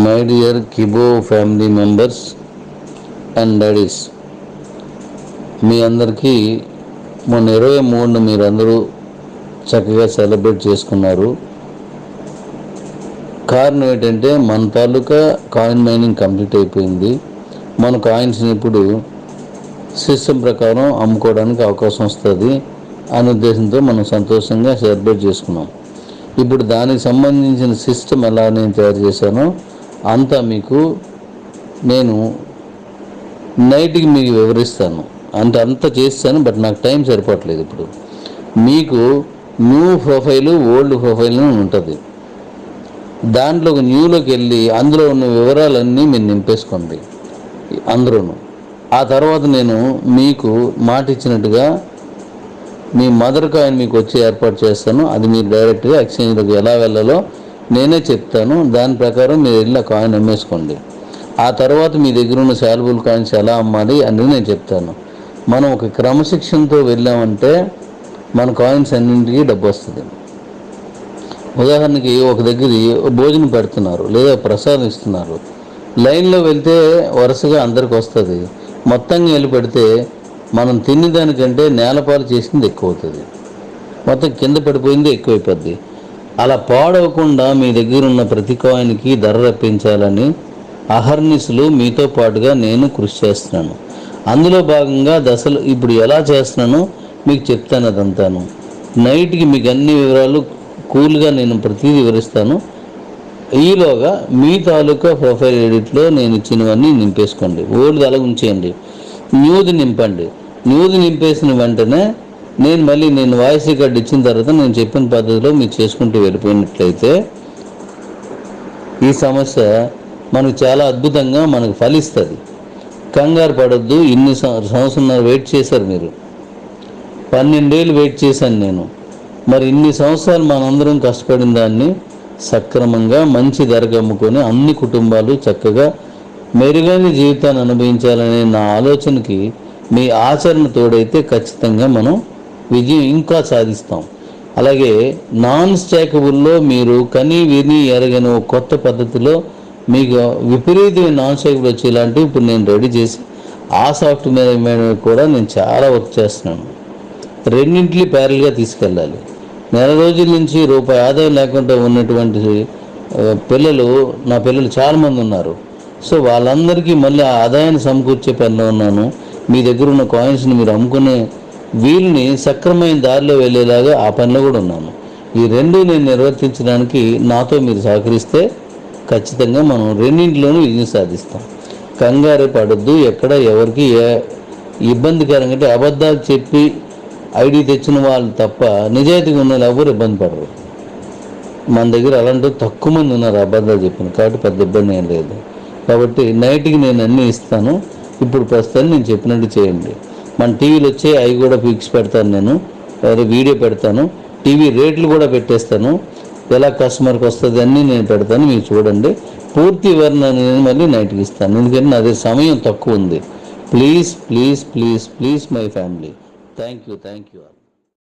My dear Kibo family members and daddies, మీ అందరికీ మొన్న 23న మీరందరూ చక్కగా సెలబ్రేట్ చేసుకున్నారు. కారణం ఏంటంటే మన తాలూకా కాయిన్ మైనింగ్ కంప్లీట్ అయిపోయింది. మన కాయిన్స్ని ఇప్పుడు సిస్టమ్ ప్రకారం అమ్ముకోవడానికి అవకాశం వస్తుంది అనే ఉద్దేశంతో మనం సంతోషంగా సెలబ్రేట్ చేసుకున్నాం. ఇప్పుడు దానికి సంబంధించిన సిస్టమ్ ఎలా నేను తయారు చేశానో అంతా మీకు నేను నైట్కి మీకు వివరిస్తాను. అంటే అంతా చేస్తాను, బట్ నాకు టైం సరిపోవట్లేదు. ఇప్పుడు మీకు న్యూ ప్రొఫైలు ఓల్డ్ ప్రొఫైల్ ఉంటుంది. దాంట్లో న్యూలోకి వెళ్ళి అందులో ఉన్న వివరాలన్నీ మీరు నింపేసుకోండి అందరూను. ఆ తర్వాత నేను మీకు మాట ఇచ్చినట్టుగా మీ మదర్ కాయిన్ మీకు వచ్చి ఏర్పాటు చేస్తాను. అది మీరు డైరెక్ట్గా ఎక్స్చేంజ్లోకి ఎలా వెళ్ళాలో నేనే చెప్తాను. దాని ప్రకారం మీరు వెళ్ళి ఆ కాయిన్ అమ్మేసుకోండి. ఆ తర్వాత మీ దగ్గర ఉన్న శాల్బుల్ కాయిన్స్ ఎలా అమ్మాలి అని నేను చెప్తాను. మనం ఒక క్రమశిక్షణతో వెళ్ళామంటే మన కాయిన్స్ అన్నింటికి డబ్బు వస్తుంది. ఉదాహరణకి ఒక దగ్గర భోజనం పెడుతున్నారు లేదా ప్రసాదం ఇస్తున్నారు, లైన్లో వెళ్తే వరుసగా అందరికి వస్తుంది. మొత్తంగా వెళ్ళి పెడితే మనం తినేదానికంటే నేలపాలు చేసింది ఎక్కువ అవుతుంది, మొత్తం కింద పడిపోయింది ఎక్కువైపోద్ది. అలా పాడవకుండా మీ దగ్గర ఉన్న ప్రతి కాయిన్కి ధర రప్పించాలని అహర్నిశలు మీతో పాటుగా నేను కృషి చేస్తున్నాను. అందులో భాగంగా దశలు ఇప్పుడు ఎలా చేస్తున్నానో మీకు చెప్తాను. అదంతాను నైట్కి మీకు అన్ని వివరాలు కూల్గా నేను ప్రతిదీ వివరిస్తాను. ఈలోగా మీ తాలూకా ప్రొఫైల్ ఎడిట్లో నేను ఇచ్చినవన్నీ నింపేసుకోండి. ఓల్డ్ అలా ఉంచేయండి, న్యూది నింపండి. న్యూది నింపేసిన వెంటనే నేను వాయిస్ రికార్డ్ ఇచ్చిన తర్వాత నేను చెప్పిన పద్ధతిలో మీరు చేసుకుంటూ వెళ్ళిపోయినట్లయితే ఈ సమస్య మనకు చాలా అద్భుతంగా మనకు ఫలిస్తుంది. కంగారు పడొద్దు. ఇన్ని సంవత్సరాలు వెయిట్ చేశారు మీరు, 12 ఏళ్ళు వెయిట్ చేశాను నేను. మరి ఇన్ని సంవత్సరాలు మనందరం కష్టపడిన దాన్ని సక్రమంగా మంచి ధరకు అమ్ముకొని అన్ని కుటుంబాలు చక్కగా మెరుగైన జీవితాన్ని అనుభవించాలనే నా ఆలోచనకి మీ ఆచరణ తోడైతే ఖచ్చితంగా మనం విజయం ఇంకా సాధిస్తాం. అలాగే నాన్ స్టాకబుల్లో మీరు కని విని ఎరగని కొత్త పద్ధతిలో మీకు విపరీతమైన నాన్ స్టాకబుల్ వచ్చేలాంటివి ఇప్పుడు నేను రెడీ చేసి ఆ సాఫ్ట్వేర్ మీద కూడా నేను చాలా వర్క్ చేస్తున్నాను. రెండింటిని ప్యారల్గా తీసుకెళ్ళాలి. నెల రోజుల నుంచి రూపాయి ఆదాయం లేకుండా ఉన్నటువంటి నా పిల్లలు చాలామంది ఉన్నారు. సో వాళ్ళందరికీ మళ్ళీ ఆ ఆదాయాన్ని సమకూర్చే పనిలో ఉన్నాను. మీ దగ్గర ఉన్న కాయిన్స్ని మీరు అమ్ముకునే వీళ్ళని సక్రమైన దారిలో వెళ్ళేలాగా ఆ పనిలో కూడా ఉన్నాను. ఈ రెండు నేను నిర్వర్తించడానికి నాతో మీరు సహకరిస్తే ఖచ్చితంగా మనం రెండింటిలోనూ విజయం సాధిస్తాం. కంగారు పడద్దు. ఎక్కడ ఎవరికి ఇబ్బందికరంగా అంటే అబద్ధాలు చెప్పి ఐడి తెచ్చిన వాళ్ళు తప్ప నిజాయితీగా ఉన్న వాళ్ళు ఎవరు ఇబ్బంది పడరు. మన దగ్గర అలాంటి తక్కువ మంది ఉన్నారు అబద్ధాలు చెప్పిన, కాబట్టి పెద్ద ఇబ్బంది ఏం లేదు. కాబట్టి నైట్కి నేను అన్నీ ఇస్తాను. ఇప్పుడు ప్రస్తుతాన్ని నేను చెప్పినట్టు చేయండి. మన టీవీలు వచ్చే అవి కూడా ఫిక్స్ పెడతాను, నేను వీడియో పెడతాను, టీవీ రేట్లు కూడా పెట్టేస్తాను. ఎలా కస్టమర్కి వస్తుంది అన్నీ నేను పెడతాను, మీరు చూడండి. పూర్తి వివరణ నేను మళ్ళీ నైట్కి ఇస్తాను, ఎందుకంటే అదే సమయం తక్కువ ఉంది. Please please please please my family, thank you all.